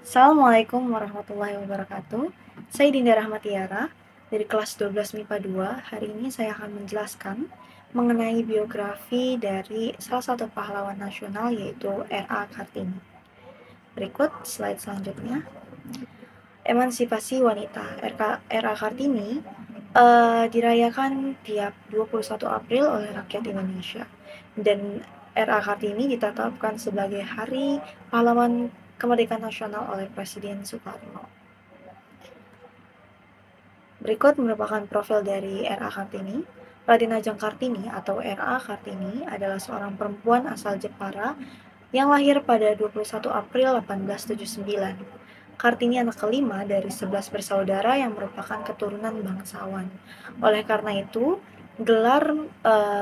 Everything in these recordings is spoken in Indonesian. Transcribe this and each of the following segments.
Assalamualaikum warahmatullahi wabarakatuh. Saya Dinda Rahmatiara dari kelas 12 MIPA 2. Hari ini saya akan menjelaskan mengenai biografi dari salah satu pahlawan nasional yaitu R.A. Kartini. Berikut slide selanjutnya. Emansipasi wanita R.A. Kartini dirayakan tiap 21 April oleh rakyat Indonesia. Dan R.A. Kartini ditetapkan sebagai Hari Pahlawan Kemerdekaan Nasional oleh Presiden Soekarno. Berikut merupakan profil dari R.A. Kartini. Raden Ajeng Kartini atau R.A. Kartini adalah seorang perempuan asal Jepara yang lahir pada 21 April 1879. Kartini anak kelima dari 11 bersaudara yang merupakan keturunan bangsawan. Oleh karena itu, gelar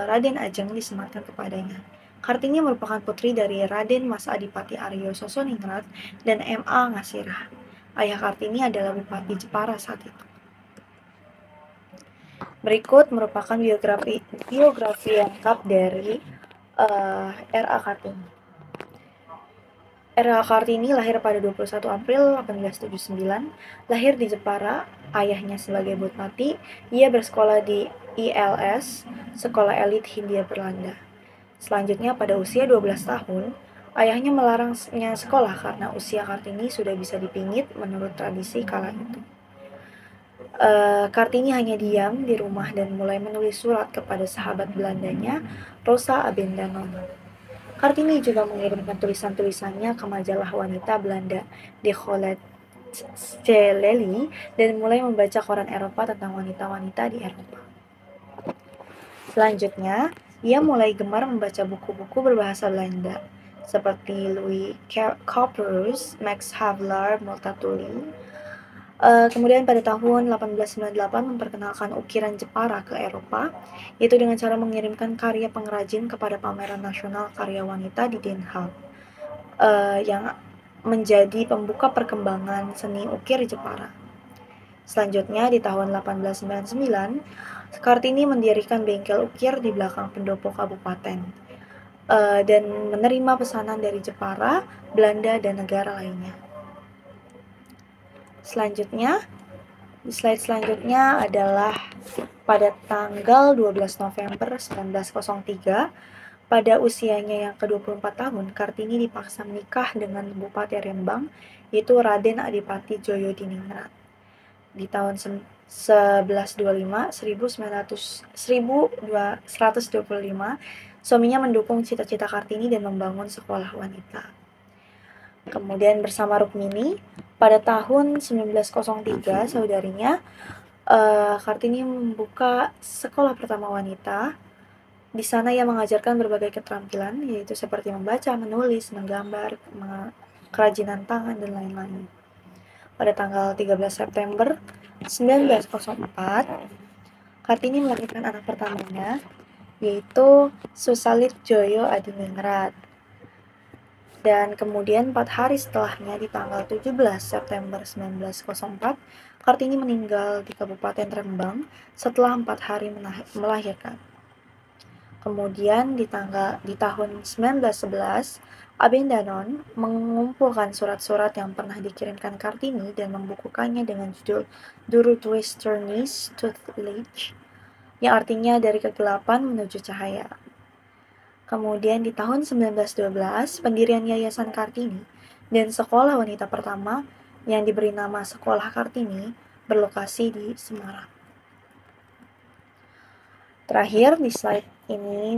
Raden Ajeng disematkan kepadanya. Kartini merupakan putri dari Raden Mas Adipati Aryo Sosoningrat dan M.A. Ngasirah. Ayah Kartini adalah Bupati Jepara saat itu. Berikut merupakan biografi lengkap dari R.A. Kartini. R.A. Kartini lahir pada 21 April 1879, lahir di Jepara, ayahnya sebagai bupati, ia bersekolah di ILS, Sekolah Elit Hindia Belanda. Selanjutnya pada usia 12 tahun, ayahnya melarangnya sekolah karena usia Kartini sudah bisa dipingit menurut tradisi kala itu. Kartini hanya diam di rumah dan mulai menulis surat kepada sahabat Belandanya, Rosa Abendanon. Kartini juga mengirimkan tulisan-tulisannya ke majalah wanita Belanda, De Golet Steleli, dan mulai membaca koran Eropa tentang wanita-wanita di Eropa. Selanjutnya, ia mulai gemar membaca buku-buku berbahasa Belanda, seperti Louis Couperus, Max Havelaar, Multatuli. Kemudian pada tahun 1898 memperkenalkan ukiran Jepara ke Eropa, yaitu dengan cara mengirimkan karya pengrajin kepada pameran nasional karya wanita di Den Haag, yang menjadi pembuka perkembangan seni ukir Jepara. Selanjutnya di tahun 1899, Kartini mendirikan bengkel ukir di belakang pendopo kabupaten dan menerima pesanan dari Jepara, Belanda, dan negara lainnya. Selanjutnya, di slide selanjutnya adalah pada tanggal 12 November 1903, pada usianya yang ke-24 tahun, Kartini dipaksa menikah dengan Bupati Rembang, yaitu Raden Adipati Djoyo-Diningrat. Di tahun 1125, suaminya mendukung cita-cita Kartini dan membangun sekolah wanita. Kemudian bersama Rukmini, pada tahun 1903, saudarinya, Kartini membuka sekolah pertama wanita. Di sana ia mengajarkan berbagai keterampilan, yaitu seperti membaca, menulis, menggambar, kerajinan tangan, dan lain-lain. Pada tanggal 13 September 1904, Kartini melahirkan anak pertamanya, yaitu Susalit Djoyo Adiningrat. Dan kemudian 4 hari setelahnya, di tanggal 17 September 1904, Kartini meninggal di Kabupaten Rembang setelah 4 hari melahirkan. Kemudian di tahun 1911, Abendanon mengumpulkan surat-surat yang pernah dikirimkan Kartini dan membukukannya dengan judul Durudwesternis Tuthlige, yang artinya dari kegelapan menuju cahaya. Kemudian di tahun 1912, pendirian Yayasan Kartini dan sekolah wanita pertama yang diberi nama Sekolah Kartini berlokasi di Semarang. Terakhir di slide ini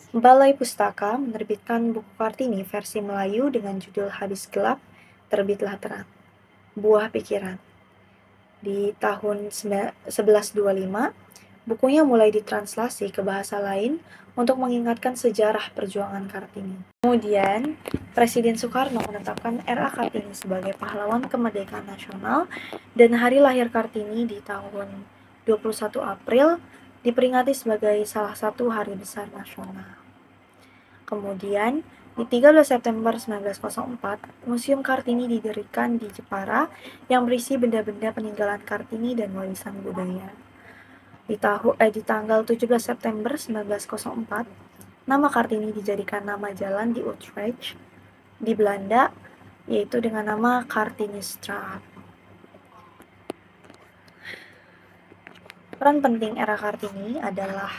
Balai Pustaka menerbitkan buku Kartini versi Melayu dengan judul Hadis Gelap, Terbitlah Terang, Buah Pikiran. Di tahun 1125, bukunya mulai ditranslasi ke bahasa lain untuk mengingatkan sejarah perjuangan Kartini. Kemudian, Presiden Soekarno menetapkan R.A. Kartini sebagai pahlawan kemerdekaan nasional dan hari lahir Kartini di tahun 21 April diperingati sebagai salah satu hari besar nasional. Kemudian, di 13 September 1904, Museum Kartini didirikan di Jepara yang berisi benda-benda peninggalan Kartini dan warisan budaya. Di tanggal 17 September 1904, nama Kartini dijadikan nama jalan di Utrecht, di Belanda, yaitu dengan nama Kartinistra. Peran penting era Kartini adalah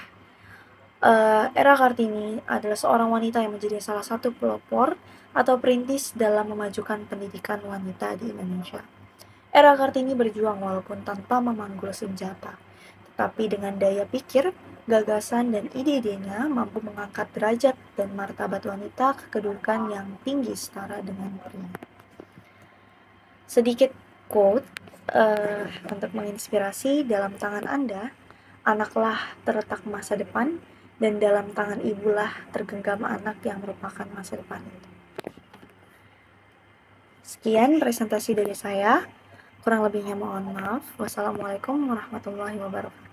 era Kartini adalah seorang wanita yang menjadi salah satu pelopor atau perintis dalam memajukan pendidikan wanita di Indonesia. Era Kartini berjuang walaupun tanpa memanggul senjata, tetapi dengan daya pikir, gagasan, dan ide-idenya mampu mengangkat derajat dan martabat wanita ke kedudukan yang tinggi setara dengan pria. Sedikit quote untuk menginspirasi, dalam tangan Anda, anaklah terletak masa depan, dan dalam tangan ibulah tergenggam anak yang merupakan masa depan itu. Sekian presentasi dari saya. Kurang lebihnya mohon maaf. Wassalamualaikum warahmatullahi wabarakatuh.